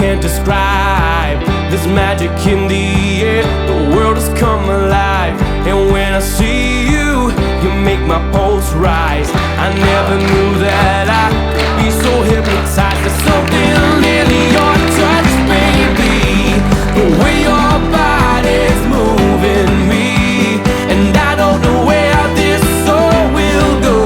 can't describe this magic in the air. The world has come alive, and when I see you, you make my pulse rise. I never knew that I could be so hypnotized. There's something in your touch, baby, the way your body's moving me, and I don't know where this soul will go.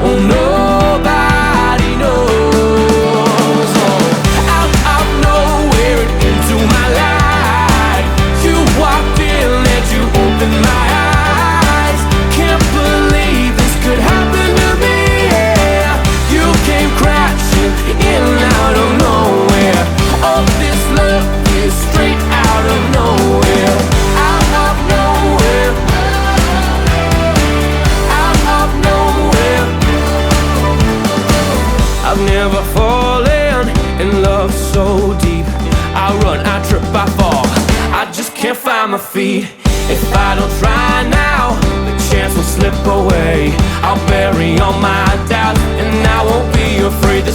Oh, nobody knows. Oh, out of nowhere and into my life, you walked in and you opened my eyes. Can't believe this could happen to me. Yeah. You came crashing in and out of nowhere. All this love is straight out of nowhere. Out of nowhere. Out of nowhere. I've never fallen in love so deep. I run, I trip, I fall, I just can't find my feet. If I don't try now, the chance will slip away. I'll bury all my doubts, and I won't be afraid to